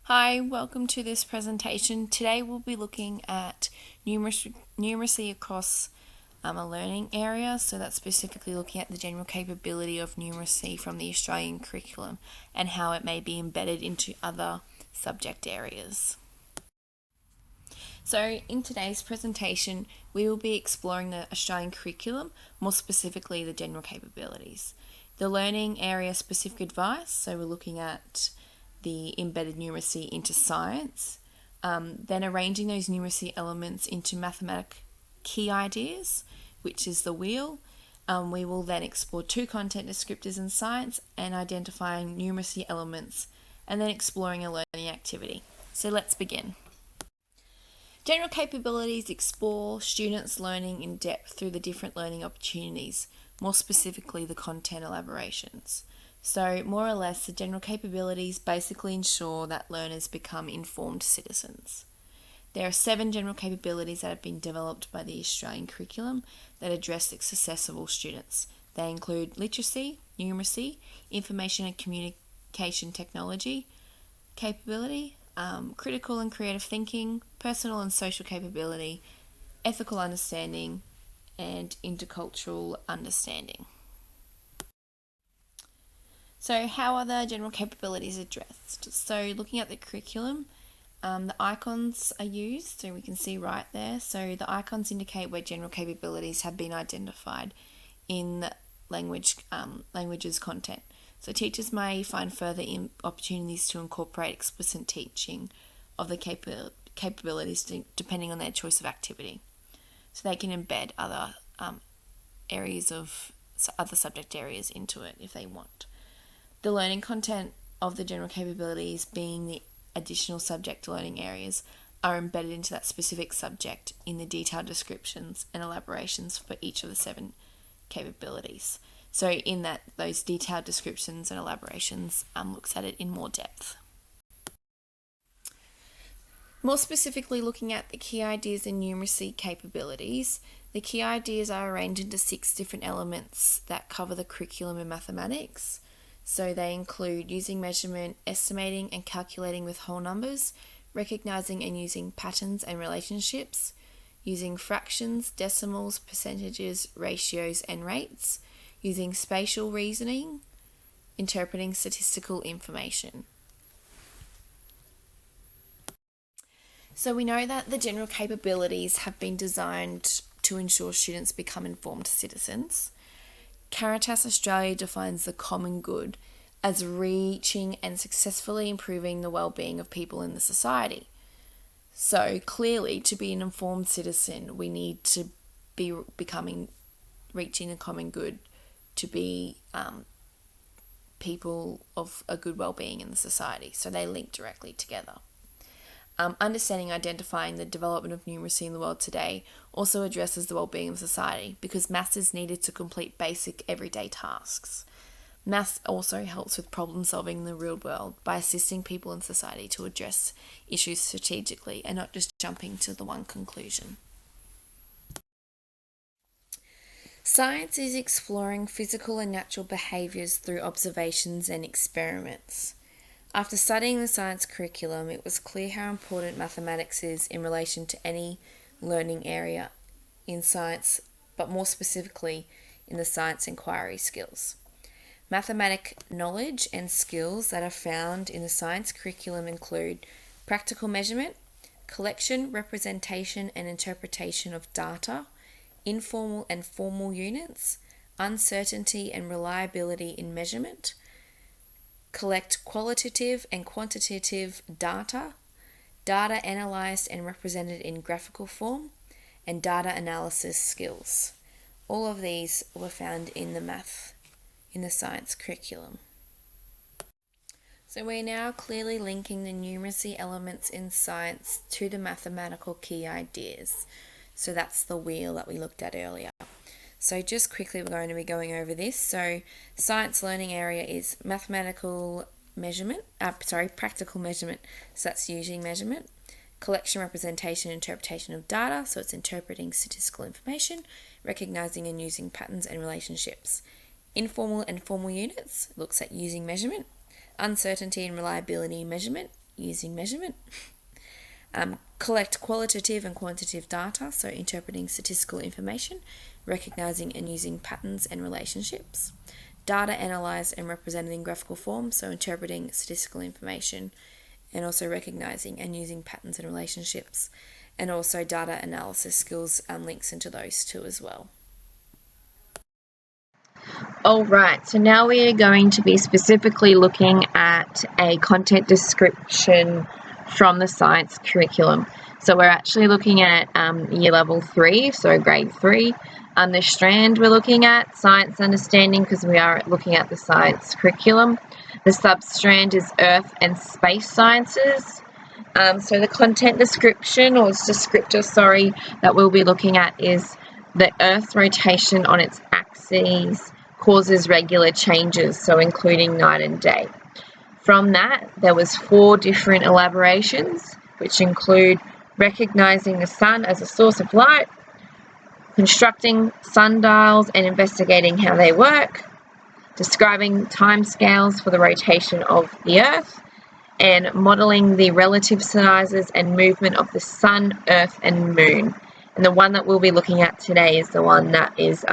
Hi, welcome to this presentation. Today we'll be looking at numeracy across a learning area, so that's specifically looking at the general capability of numeracy from the Australian curriculum and how it may be embedded into other subject areas. So in today's presentation, we will be exploring the Australian curriculum, more specifically the general capabilities. The learning area specific advice, so we're looking at the embedded numeracy into science, then arranging those numeracy elements into mathematic key ideas, which is the wheel. We will then explore two content descriptors in science and identifying numeracy elements, and then exploring a learning activity. So let's begin. General capabilities explore students' learning in depth through the different learning opportunities, more specifically the content elaborations. So, more or less, the general capabilities basically ensure that learners become informed citizens. There are 7 general capabilities that have been developed by the Australian curriculum that address the success of all students. They include literacy, numeracy, information and communication technology capability, critical and creative thinking, personal and social capability, ethical understanding, and intercultural understanding. So how are the general capabilities addressed? So looking at the curriculum, the icons are used, so we can see right there. So the icons indicate where general capabilities have been identified in the language's content. So teachers may find further opportunities to incorporate explicit teaching of the capabilities depending on their choice of activity. So they can embed other other subject areas into it if they want. The learning content of the general capabilities, being the additional subject learning areas, are embedded into that specific subject in the detailed descriptions and elaborations for each of the 7 capabilities. So in that, those detailed descriptions and elaborations looks at it in more depth. More specifically, looking at the key ideas and numeracy capabilities, the key ideas are arranged into 6 different elements that cover the curriculum in mathematics. So they include using measurement, estimating and calculating with whole numbers, recognizing and using patterns and relationships, using fractions, decimals, percentages, ratios and rates, using spatial reasoning, interpreting statistical information. So we know that the general capabilities have been designed to ensure students become informed citizens. Caritas Australia defines the common good as reaching and successfully improving the well-being of people in the society. So clearly, to be an informed citizen, we need to be reaching the common good to be people of a good well-being in the society. So they link directly together. Understanding, identifying the development of numeracy in the world today also addresses the well-being of society because maths is needed to complete basic everyday tasks. Maths also helps with problem solving in the real world by assisting people in society to address issues strategically and not just jumping to the one conclusion. Science is exploring physical and natural behaviours through observations and experiments. After studying the science curriculum, it was clear how important mathematics is in relation to any learning area in science, but more specifically in the science inquiry skills. Mathematic knowledge and skills that are found in the science curriculum include practical measurement, collection, representation and interpretation of data, informal and formal units, uncertainty and reliability in measurement, collect qualitative and quantitative data, data analysed and represented in graphical form, and data analysis skills. All of these were found in the science curriculum. So we're now clearly linking the numeracy elements in science to the mathematical key ideas. So that's the wheel that we looked at earlier. So just quickly, we're going to be going over this. So science learning area is practical measurement. So that's using measurement. Collection, representation, interpretation of data. So it's interpreting statistical information, recognizing and using patterns and relationships. Informal and formal units looks at using measurement. Uncertainty and reliability measurement using measurement. Collect qualitative and quantitative data, so interpreting statistical information, recognizing and using patterns and relationships. Data analyzed and represented in graphical form, so interpreting statistical information and also recognizing and using patterns and relationships, and also data analysis skills and links into those two as well. All right, so now we are going to be specifically looking at a content description from the science curriculum. So we're actually looking at year level 3, so grade 3. The strand we're looking at, science understanding, because we are looking at the science curriculum. The sub-strand is earth and space sciences. So the content description, or descriptor, that we'll be looking at is the Earth's rotation on its axis causes regular changes, so including night and day. From that, there was 4 different elaborations, which include recognizing the sun as a source of light, constructing sundials and investigating how they work, describing timescales for the rotation of the Earth, and modeling the relative sizes and movement of the sun, Earth, and moon. And the one that we'll be looking at today is the one that is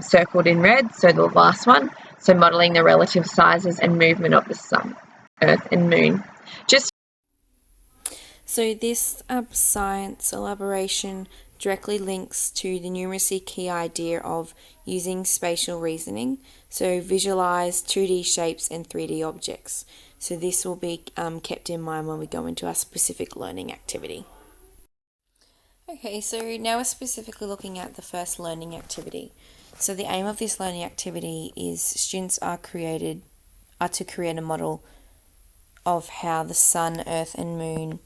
circled in red, so the last one. So modeling the relative sizes and movement of the sun, Earth, and moon. So this science elaboration directly links to the numeracy key idea of using spatial reasoning, so visualize 2D shapes and 3D objects. So this will be kept in mind when we go into our specific learning activity. Okay, so now we're specifically looking at the first learning activity. So the aim of this learning activity is students are to create a model of how the sun, earth, and moon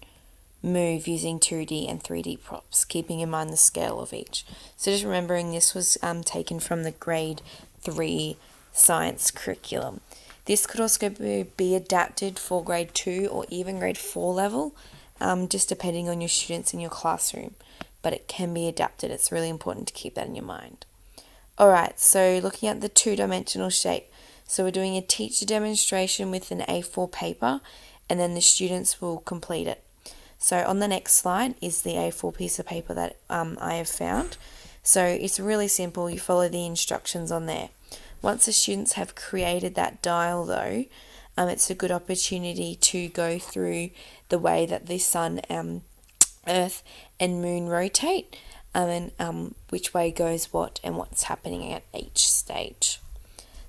move using 2D and 3D props, keeping in mind the scale of each. So just remembering this was taken from the grade 3 science curriculum. This could also be adapted for grade 2 or even grade 4 level, just depending on your students in your classroom. But it can be adapted. It's really important to keep that in your mind. Alright, so looking at the 2-dimensional shape. So we're doing a teacher demonstration with an A4 paper, and then the students will complete it. So on the next slide is the A4 piece of paper that I have found. So it's really simple. You follow the instructions on there. Once the students have created that dial though, it's a good opportunity to go through the way that the sun, earth and moon rotate, and which way goes what and what's happening at each stage.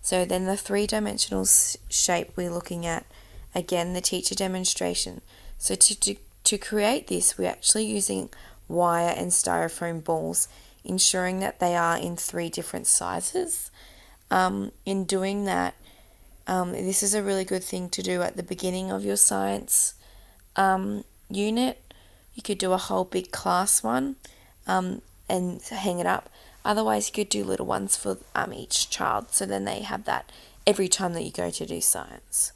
So then the 3-dimensional shape we're looking at, again, the teacher demonstration. So to create this, we're actually using wire and styrofoam balls, ensuring that they are in 3 different sizes. In doing that, this is a really good thing to do at the beginning of your science unit. You could do a whole big class one and hang it up. Otherwise, you could do little ones for each child, so then they have that every time that you go to do science.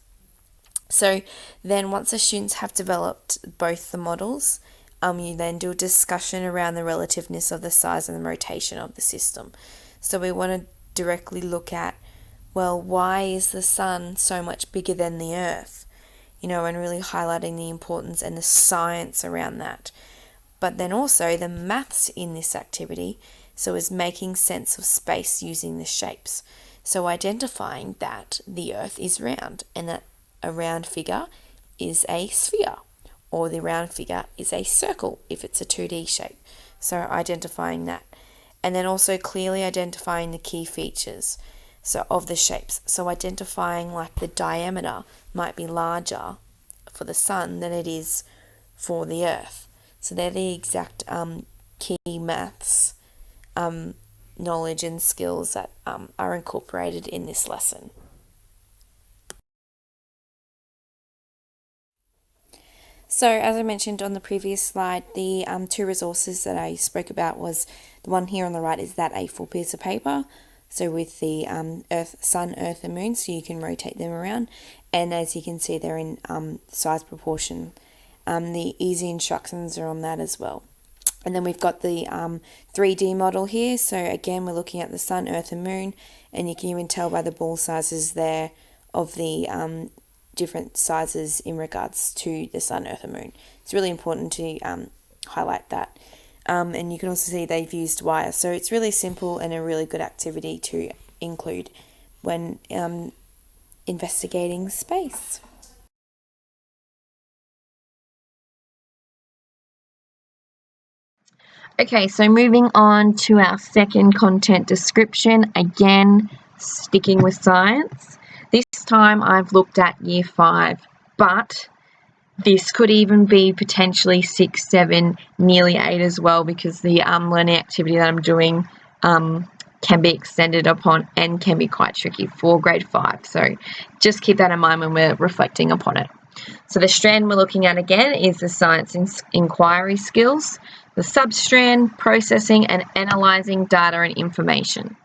So then once the students have developed both the models, you then do a discussion around the relativeness of the size and the rotation of the system. So we want to directly look at, well, why is the sun so much bigger than the earth? And really highlighting the importance and the science around that. But then also the maths in this activity, so is making sense of space using the shapes. So identifying that the earth is round and that a round figure is a sphere, or the round figure is a circle if it's a 2D shape. So identifying that. And then also clearly identifying the key features of the shapes. So identifying like the diameter might be larger for the sun than it is for the earth. So they're the exact key maths knowledge and skills that are incorporated in this lesson. So as I mentioned on the previous slide, the 2 resources that I spoke about was the one here on the right is that A4 piece of paper. So with the sun, earth and moon, so you can rotate them around. And as you can see, they're in size proportion. The easy instructions are on that as well. And then we've got the 3D model here. So again, we're looking at the sun, earth and moon. And you can even tell by the ball sizes there of the different sizes in regards to the sun, earth and moon. It's really important to highlight that. And you can also see they've used wire. So it's really simple and a really good activity to include when investigating space. Okay, so moving on to our second content description, again, sticking with science. This time I've looked at year 5, but this could even be potentially 6, 7, nearly 8 as well, because the learning activity that I'm doing can be extended upon and can be quite tricky for grade 5. So just keep that in mind when we're reflecting upon it. So the strand we're looking at again is the science inquiry skills, the substrand, processing and analysing data and information.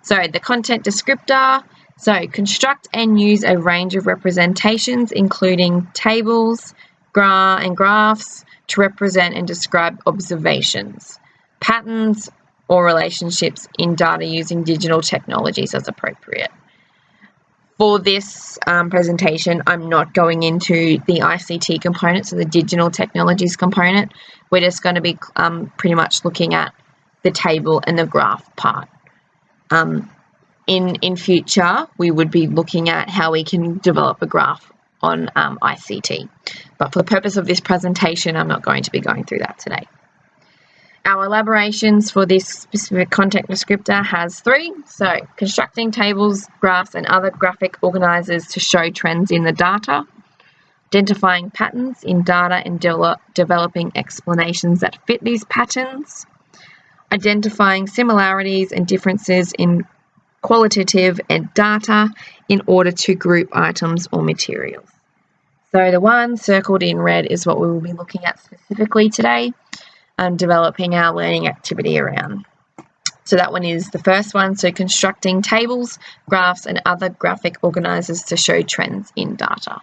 So the content descriptor, so construct and use a range of representations including tables and graphs to represent and describe observations, patterns or relationships in data using digital technologies as appropriate. For this presentation, I'm not going into the ICT component, so the digital technologies component. We're just going to be pretty much looking at the table and the graph part. In future, we would be looking at how we can develop a graph on ICT. But for the purpose of this presentation, I'm not going to be going through that today. Our elaborations for this specific content descriptor has 3. So constructing tables, graphs and other graphic organisers to show trends in the data, identifying patterns in data and developing explanations that fit these patterns, identifying similarities and differences in qualitative and data in order to group items or materials. So the one circled in red is what we will be looking at specifically today. Developing our learning activity around. So that one is the first one, so constructing tables, graphs and other graphic organisers to show trends in data.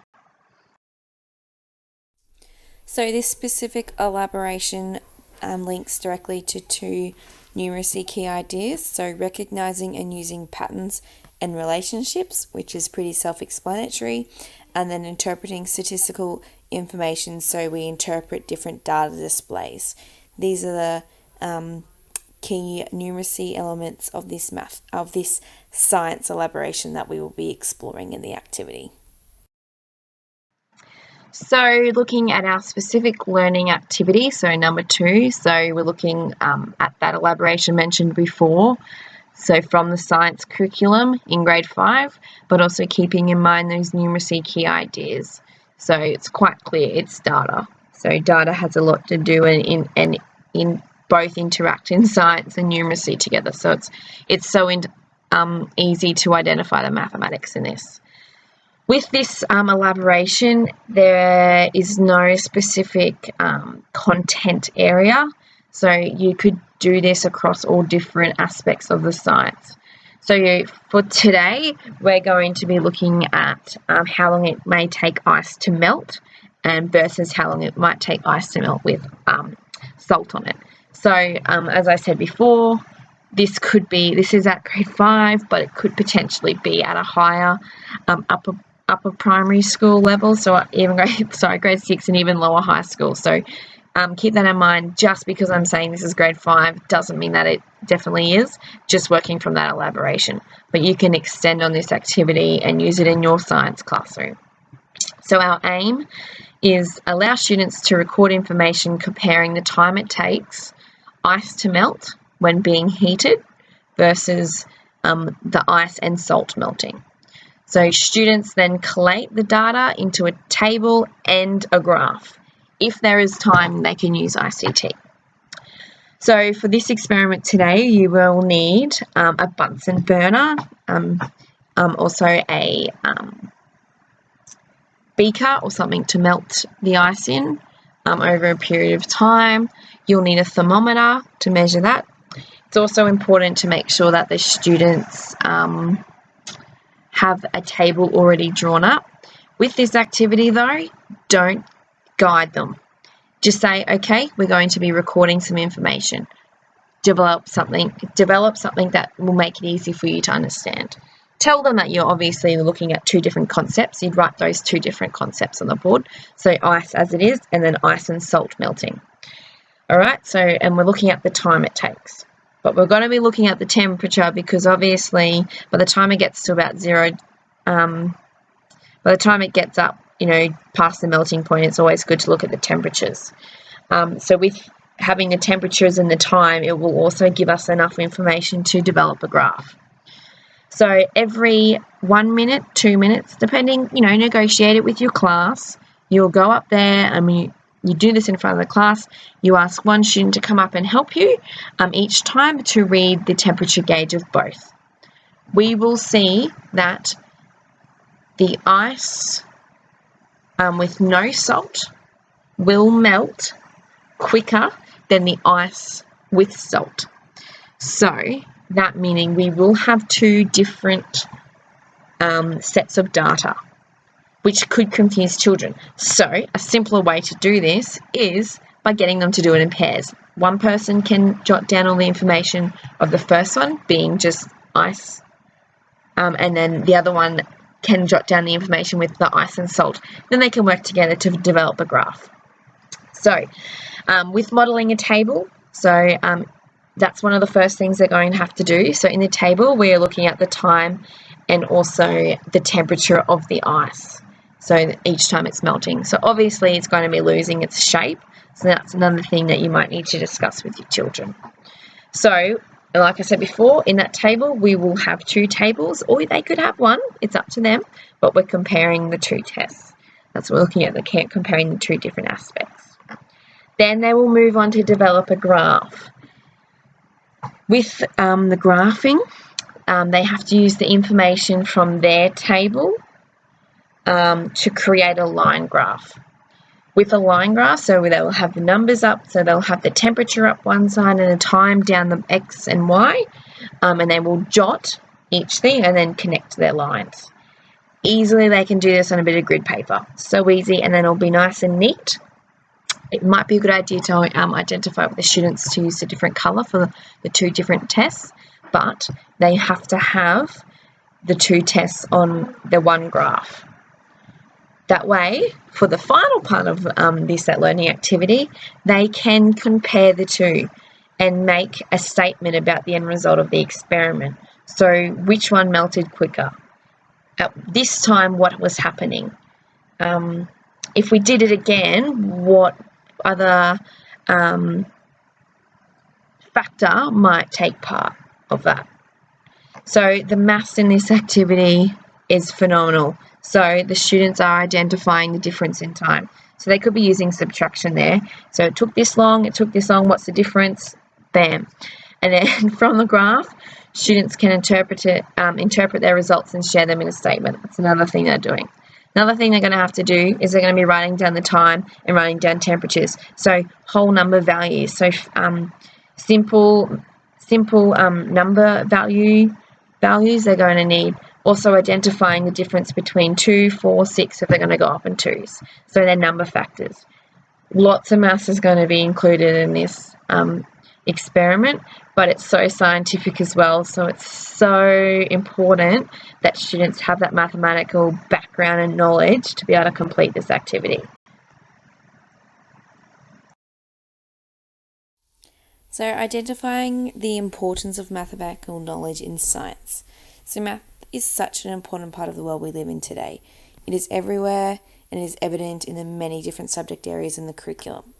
So this specific elaboration links directly to 2 numeracy key ideas, so recognising and using patterns and relationships, which is pretty self-explanatory, and then interpreting statistical information, so we interpret different data displays. These are the key numeracy elements of this science elaboration that we will be exploring in the activity. So looking at our specific learning activity, so number 2, so we're looking at that elaboration mentioned before, so from the science curriculum in grade 5, but also keeping in mind those numeracy key ideas. So it's quite clear it's data. So data has a lot to do in both interact in science and numeracy together. So it's so easy to identify the mathematics in this. With this elaboration, there is no specific content area. So you could do this across all different aspects of the science. So for today, we're going to be looking at how long it may take ice to melt and versus how long it might take ice to melt with salt on it. So as I said before, this is at grade 5, but it could potentially be at a higher upper primary school level, so even grade 6 and even lower high school. So keep that in mind. Just because I'm saying this is grade 5 doesn't mean that it definitely is, just working from that elaboration. But you can extend on this activity and use it in your science classroom. So our aim is allow students to record information comparing the time it takes ice to melt when being heated versus the ice and salt melting. So students then collate the data into a table and a graph. If there is time, they can use ICT. So for this experiment today, you will need a Bunsen burner, also a beaker or something to melt the ice in over a period of time. You'll need a thermometer to measure that. It's also important to make sure that the students have a table already drawn up. With this activity though, don't guide them. Just say, okay, we're going to be recording some information. Develop something that will make it easy for you to understand. tell them that you're obviously looking at two different concepts. You'd write those two different concepts on the board. So ice as it is, and then ice and salt melting. All right, so, and we're looking at the time it takes. But we're going to be looking at the temperature because obviously by the time it gets to about zero, by the time it gets up, past the melting point, it's always good to look at the temperatures. So with having the temperatures and the time, it will also give us enough information to develop a graph. So every 1 minute, 2 minutes, depending, negotiate it with your class. You'll go up there, you do this in front of the class. You ask one student to come up and help you each time to read the temperature gauge of both. We will see that the ice with no salt will melt quicker than the ice with salt. So that meaning we will have two different sets of data, which could confuse children. So a simpler way to do this is by getting them to do it in pairs. One person can jot down all the information of the first one, being just ice, and then the other one can jot down the information with the ice and salt. Then they can work together to develop a graph. So with modelling a table, that's one of the first things they're going to have to do. So in the table, we're looking at the time and also the temperature of the ice. So each time it's melting. So obviously it's going to be losing its shape. So that's another thing that you might need to discuss with your children. So like I said before, in that table, we will have two tables, or they could have one. It's up to them, but we're comparing the two tests. That's what we're looking at, comparing the two different aspects. Then they will move on to develop a graph. With the graphing, they have to use the information from their table to create a line graph. With a line graph, so they'll have the numbers up, so they'll have the temperature up one side and the time down the X and Y, and they will jot each thing and then connect their lines. Easily they can do this on a bit of grid paper. So easy, and then it'll be nice and neat. It might be a good idea to identify with the students to use a different colour for the two different tests, but they have to have the two tests on the one graph. That way, for the final part of that learning activity, they can compare the two and make a statement about the end result of the experiment. So which one melted quicker? At this time, what was happening? If we did it again, what other factor might take part of that? So the maths in this activity is phenomenal. So the students are identifying the difference in time. So they could be using subtraction there. So it took this long, what's the difference? Bam. And then from the graph, students can interpret their results and share them in a statement. That's another thing they're doing. Another thing they're going to have to do is they're going to be writing down the time and writing down temperatures. So whole number values. So simple number values they're going to need. Also identifying the difference between 2, 4, 6 if they're going to go up in twos. So they're number factors. Lots of maths is going to be included in this experiment, but it's so scientific as well. So it's so important that students have that mathematical background and knowledge to be able to complete this activity. So identifying the importance of mathematical knowledge in science. So math is such an important part of the world we live in today. It is everywhere and it is evident in the many different subject areas in the curriculum.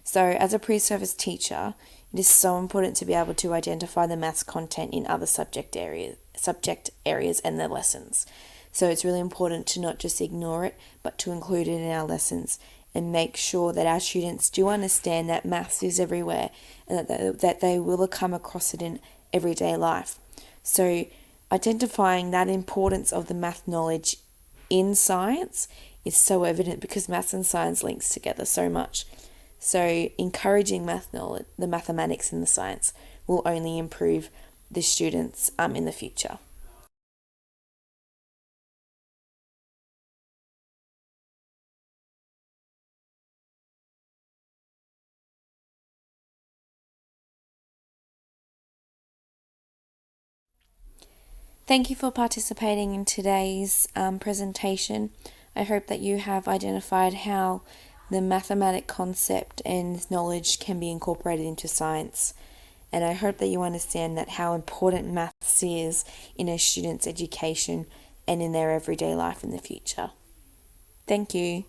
So as a pre-service teacher, it is so important to be able to identify the maths content in other subject areas and their lessons. So it's really important to not just ignore it, but to include it in our lessons and make sure that our students do understand that maths is everywhere and that they will come across it in everyday life. So identifying that importance of the math knowledge in science is so evident because maths and science links together so much. So encouraging math knowledge, the mathematics in the science, will only improve the students in the future. Thank you for participating in today's presentation. I hope that you have identified how the mathematic concept and knowledge can be incorporated into science. And I hope that you understand that how important maths is in a student's education and in their everyday life in the future. Thank you.